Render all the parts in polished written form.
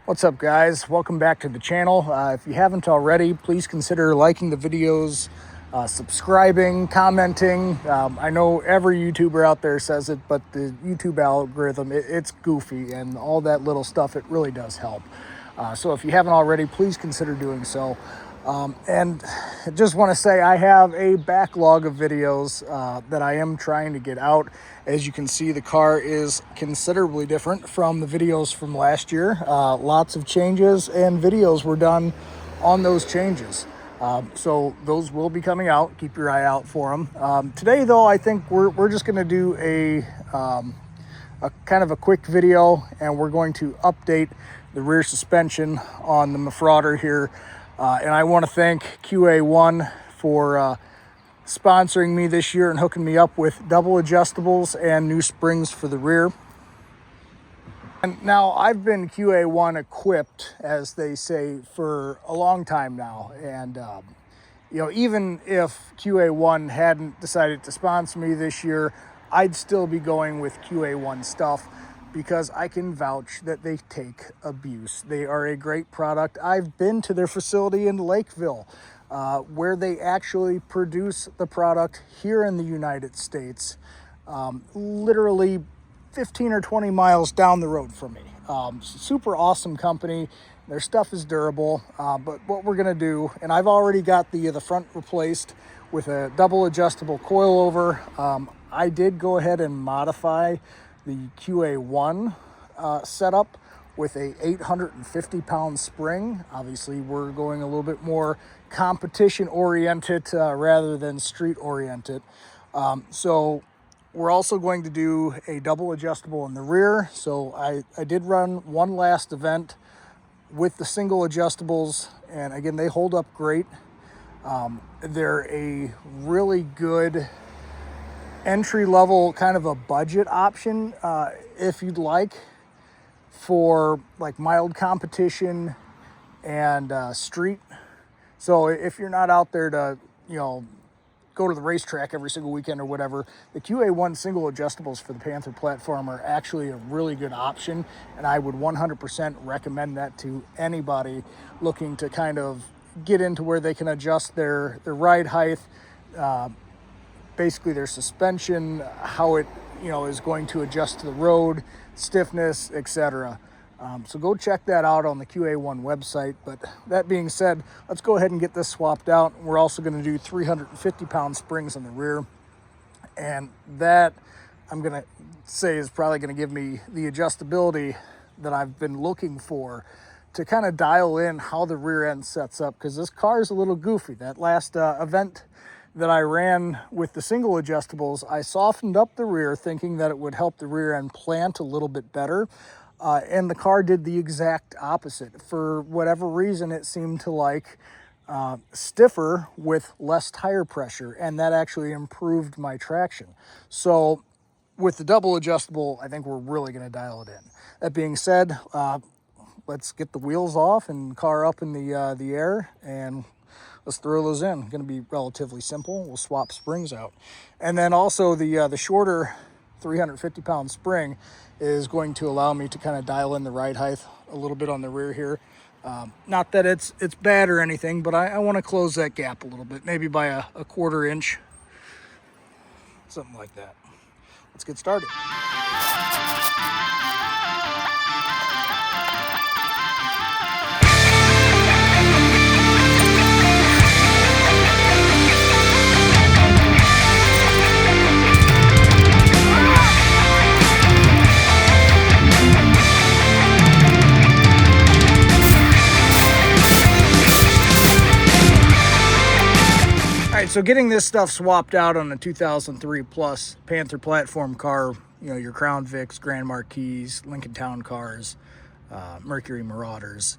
What's up, guys? Welcome back to the channel. If you haven't already, please consider liking the videos, subscribing, commenting. I know every YouTuber out there says it, but the YouTube algorithm, it's goofy, and all that little stuff, it really does help. So if you haven't already, please consider doing so. And I just want to say I have a backlog of videos that I am trying to get out. As you can see, the car is considerably different from the videos from last year. Lots of changes and videos were done on those changes. So those will be coming out. Keep your eye out for them. Today, though, I think we're just going to do a kind of a quick video, and we're going to update the rear suspension on the Mafrauder here. And I want to thank QA1 for sponsoring me this year and hooking me up with double adjustables and new springs for the rear. And now I've been QA1 equipped, as they say, for a long time now. And, you know, even if QA1 hadn't decided to sponsor me this year, I'd still be going with QA1 stuff, because I can vouch that they take abuse. They are a great product. I've been to their facility in Lakeville, where they actually produce the product here in the United States, literally 15 or 20 miles down the road from me. Super awesome company. Their stuff is durable, but what we're gonna do, and I've already got the front replaced with a double adjustable coilover. I did go ahead and modify the QA1 setup with a 850-pound spring. Obviously, we're going a little bit more competition-oriented rather than street-oriented. So we're also going to do a double adjustable in the rear. So I did run one last event with the single adjustables, and again, they hold up great. They're a really good entry-level, kind of a budget option, if you'd like, for like mild competition and street. So if you're not out there to, you know, go to the racetrack every single weekend or whatever, the QA1 single adjustables for the Panther platform are actually a really good option, and I would 100% recommend that to anybody looking to kind of get into where they can adjust their ride height, basically their suspension, how it, you know, is going to adjust to the road, stiffness, etc. So go check that out on the QA1 website. But that being said, let's go ahead and get this swapped out. We're also going to do 350-pound springs on the rear, and that, I'm going to say, is probably going to give me the adjustability that I've been looking for to kind of dial in how the rear end sets up, because this car is a little goofy. That last event that I ran with the single adjustables, I softened up the rear thinking that it would help the rear end plant a little bit better. And the car did the exact opposite. For whatever reason, it seemed to like stiffer with less tire pressure, and that actually improved my traction. So with the double adjustable, I think we're really gonna dial it in. That being said, let's get the wheels off and car up in the air, and let's throw those in. Going to be relatively simple. We'll swap springs out. And then also the shorter 350-pound spring is going to allow me to kind of dial in the ride height a little bit on the rear here. Not that it's bad or anything, but I want to close that gap a little bit, maybe by a quarter inch, something like that. Let's get started. So getting this stuff swapped out on a 2003 plus Panther platform car, you know, your Crown Vics, Grand Marquis, Lincoln Town cars, Mercury Marauders,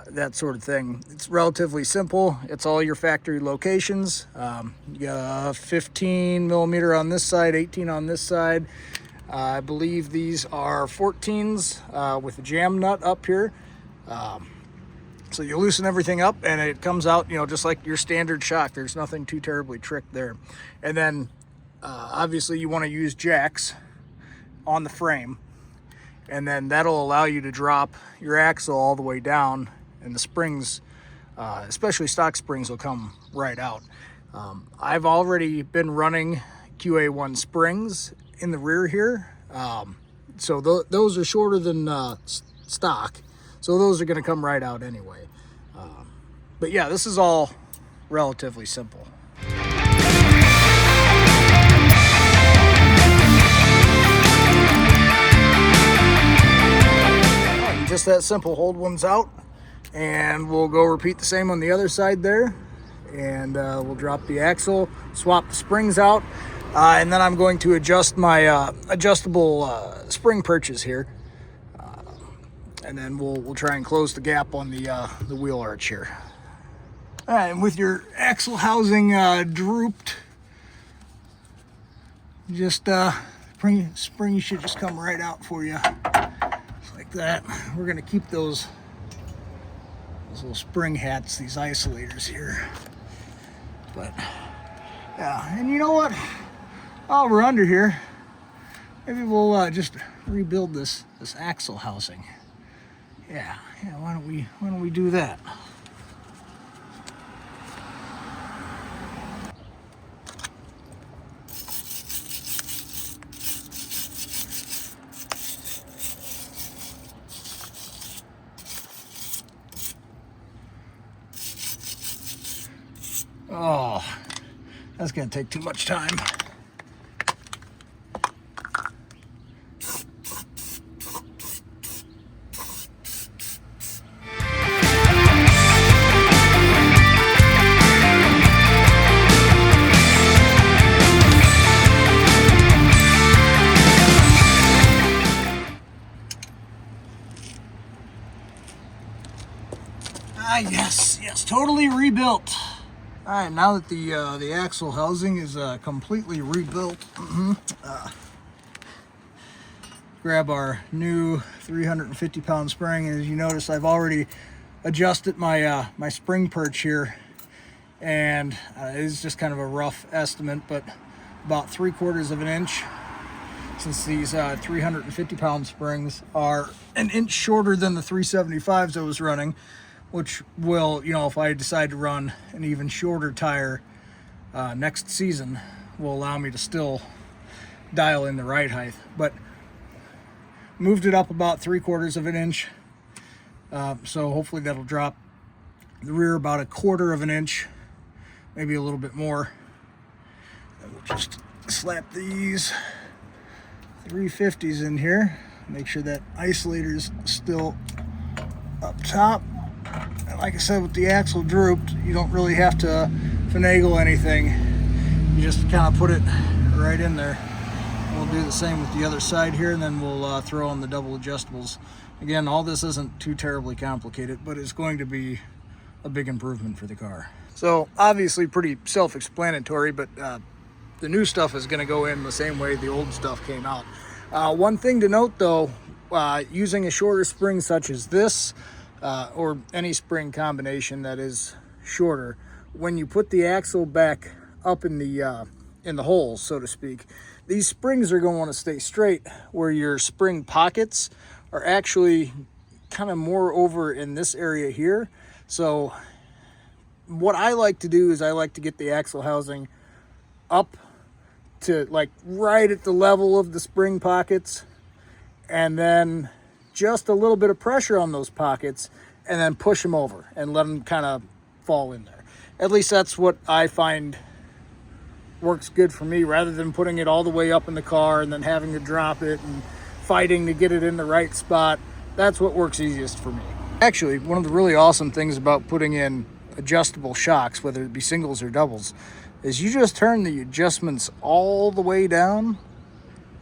that sort of thing. It's relatively simple. It's all your factory locations. You got a 15 millimeter on this side, 18 on this side. I believe these are 14s with a jam nut up here. So you loosen everything up and it comes out, you know, just like your standard shock. There's nothing too terribly tricked there. And then obviously you want to use jacks on the frame. and then that'll allow you to drop your axle all the way down, and the springs, especially stock springs, will come right out. I've already been running QA1 springs in the rear here, so those are shorter than stock, so those are going to come right out anyway. But yeah, this is all relatively simple. Just that simple. Hold ones out, and we'll go repeat the same on the other side there, and we'll drop the axle, swap the springs out, and then I'm going to adjust my adjustable spring perches here, and then we'll try and close the gap on the wheel arch here. All right, and with your axle housing drooped, just spring should just come right out for you. Like that. We're going to keep those little spring hats, these isolators here. But yeah, and you know what? While we're under here, maybe we'll just rebuild this axle housing. Yeah. Why don't we do that? Oh, that's going to take too much time. Yes, totally rebuilt. All right, now that the axle housing is completely rebuilt, grab our new 350-pound spring. And as you notice, I've already adjusted my my spring perch here, and it's just kind of a rough estimate, but about 3/4 of an inch. Since these 350-pound springs are an inch shorter than the 375s I was running, which will, if I decide to run an even shorter tire next season, will allow me to still dial in the ride height. But moved it up about 3/4 of an inch, so hopefully that'll drop the rear about 1/4 of an inch, maybe a little bit more. And we'll just slap these 350s in here, make sure that isolator's still up top. And like I said, with the axle drooped, you don't really have to finagle anything. You just kind of put it right in there. We'll do the same with the other side here, and then we'll throw on the double adjustables. Again, all this isn't too terribly complicated, but it's going to be a big improvement for the car. So obviously pretty self-explanatory, but the new stuff is going to go in the same way the old stuff came out. One thing to note though, using a shorter spring such as this, or any spring combination that is shorter, when you put the axle back up in the holes, so to speak, these springs are going to want to stay straight, where your spring pockets are actually kind of more over in this area here. So what I like to do is I like to get the axle housing up to like right at the level of the spring pockets, and then just a little bit of pressure on those pockets, and then push them over and let them kind of fall in there. At least that's what I find works good for me, rather than putting it all the way up in the car and then having to drop it and fighting to get it in the right spot. That's what works easiest for me. Actually, one of the really awesome things about putting in adjustable shocks, whether it be singles or doubles, is you just turn the adjustments all the way down,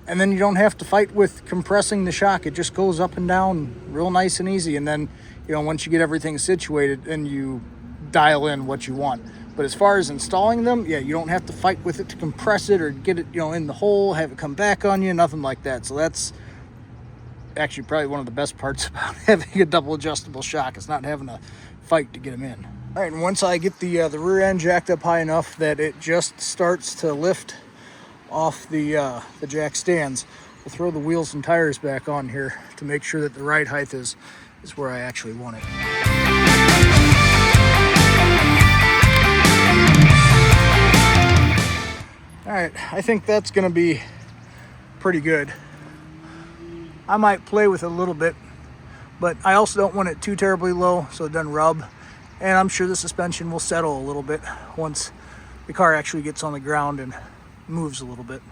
and then you don't have to fight with compressing the shock. It just goes up and down real nice and easy. And then, once you get everything situated, then you dial in what you want. But as far as installing them, yeah, you don't have to fight with it to compress it or get it, in the hole, have it come back on you, nothing like that. So that's actually probably one of the best parts about having a double adjustable shock, is not having to fight to get them in. All right, and once I get the rear end jacked up high enough that it just starts to lift off the jack stands, we'll throw the wheels and tires back on here to make sure that the ride height is where I actually want it. All right, I think that's gonna be pretty good. I might play with it a little bit, but I also don't want it too terribly low so it doesn't rub. And I'm sure the suspension will settle a little bit once the car actually gets on the ground and moves a little bit.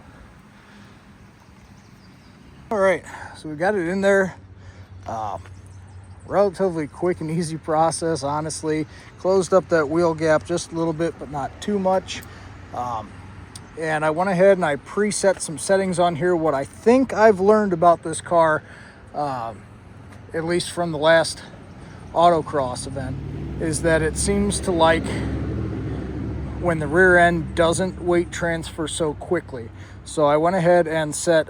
All right, so we got it in there. Relatively quick and easy process, honestly. Closed up that wheel gap just a little bit, but not too much. And I went ahead and I preset some settings on here. What I think I've learned about this car, at least from the last autocross event, is that it seems to like when the rear end doesn't weight transfer so quickly. So I went ahead and set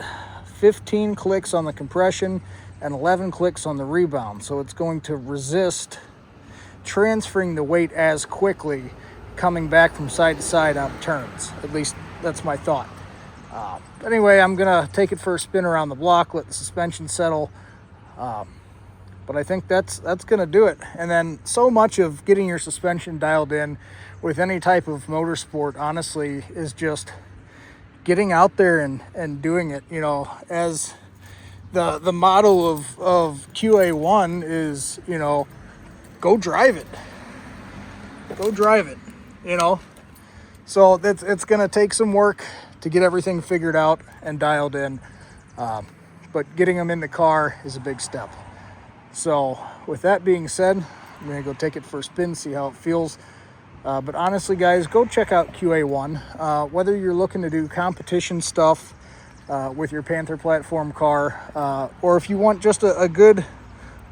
15 clicks on the compression and 11 clicks on the rebound. So it's going to resist transferring the weight as quickly coming back from side to side out of turns. At least that's my thought. Anyway, I'm gonna take it for a spin around the block, let the suspension settle. But I think that's gonna do it. And then so much of getting your suspension dialed in with any type of motorsport, honestly, is just getting out there and doing it. You know, as the motto of QA1 is, you know, go drive it. Go drive it, you know. So it's gonna take some work to get everything figured out and dialed in. But getting them in the car is a big step. So with that being said, I'm gonna go take it for a spin, see how it feels. But honestly, guys, go check out QA1. Whether you're looking to do competition stuff with your Panther platform car, or if you want just a good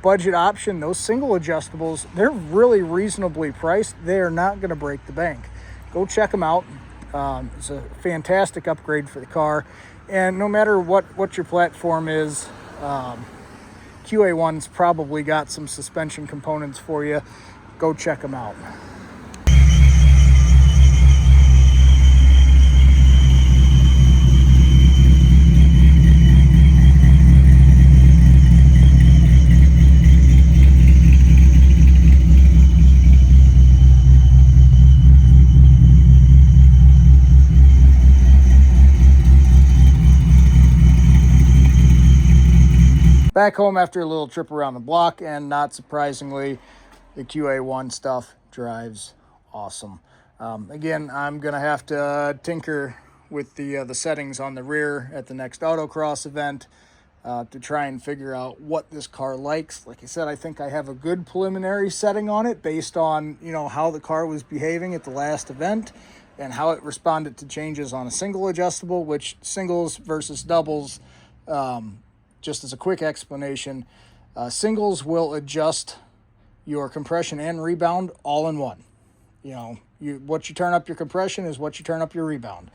budget option, those single adjustables, they're really reasonably priced. They are not gonna break the bank. Go check them out. It's a fantastic upgrade for the car. And no matter what your platform is, QA1's probably got some suspension components for you. Go check them out. Back home after a little trip around the block, and not surprisingly, the QA1 stuff drives awesome. Again, I'm gonna have to tinker with the settings on the rear at the next autocross event to try and figure out what this car likes. Like I said, I think I have a good preliminary setting on it based on, you know, how the car was behaving at the last event and how it responded to changes on a single adjustable, which singles versus doubles, just as a quick explanation, singles will adjust your compression and rebound all in one. You know, what you turn up your compression is what you turn up your rebound.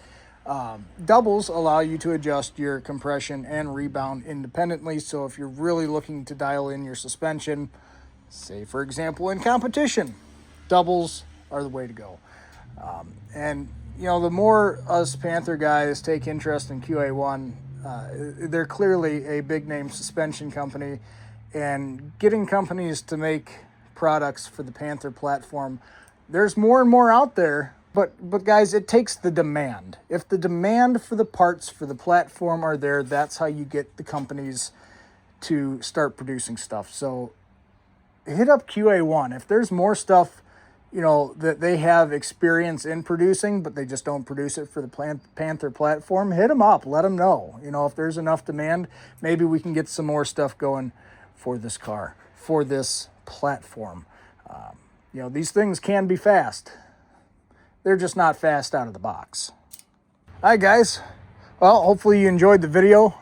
Doubles allow you to adjust your compression and rebound independently. So if you're really looking to dial in your suspension, say for example in competition, doubles are the way to go. And you know, the more us Panther guys take interest in QA1, they're clearly a big name suspension company, and getting companies to make products for the Panther platform, there's more and more out there, but guys, it takes the demand. If the demand for the parts for the platform are there, that's how you get the companies to start producing stuff. So hit up QA1. If there's more stuff, you know, that they have experience in producing, but they just don't produce it for the Panther platform, hit them up, let them know. You know, if there's enough demand, maybe we can get some more stuff going for this car, for this platform. You know, these things can be fast. They're just not fast out of the box. All right, guys. Well, hopefully you enjoyed the video.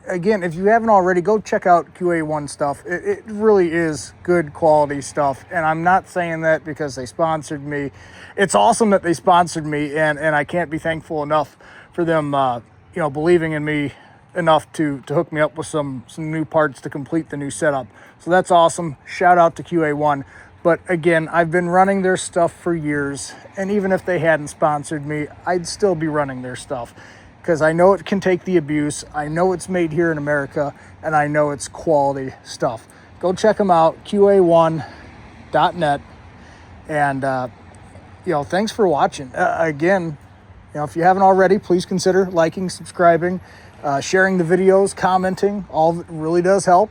Again, if you haven't already, go check out QA1 stuff. It really is good quality stuff. And I'm not saying that because they sponsored me. It's awesome that they sponsored me, and I can't be thankful enough for them, you know, believing in me enough to hook me up with some new parts to complete the new setup. So that's awesome. Shout out to QA1. But again, I've been running their stuff for years, and even if they hadn't sponsored me, I'd still be running their stuff, because I know it can take the abuse. I know it's made here in America, and I know it's quality stuff. Go check them out, QA1.net. And, you know, thanks for watching. Again, you know, if you haven't already, please consider liking, subscribing, sharing the videos, commenting. All of it really does help.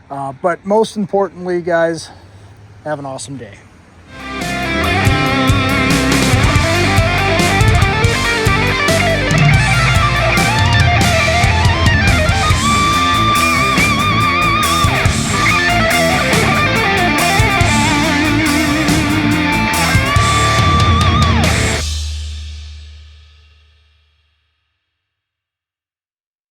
But most importantly, guys, have an awesome day.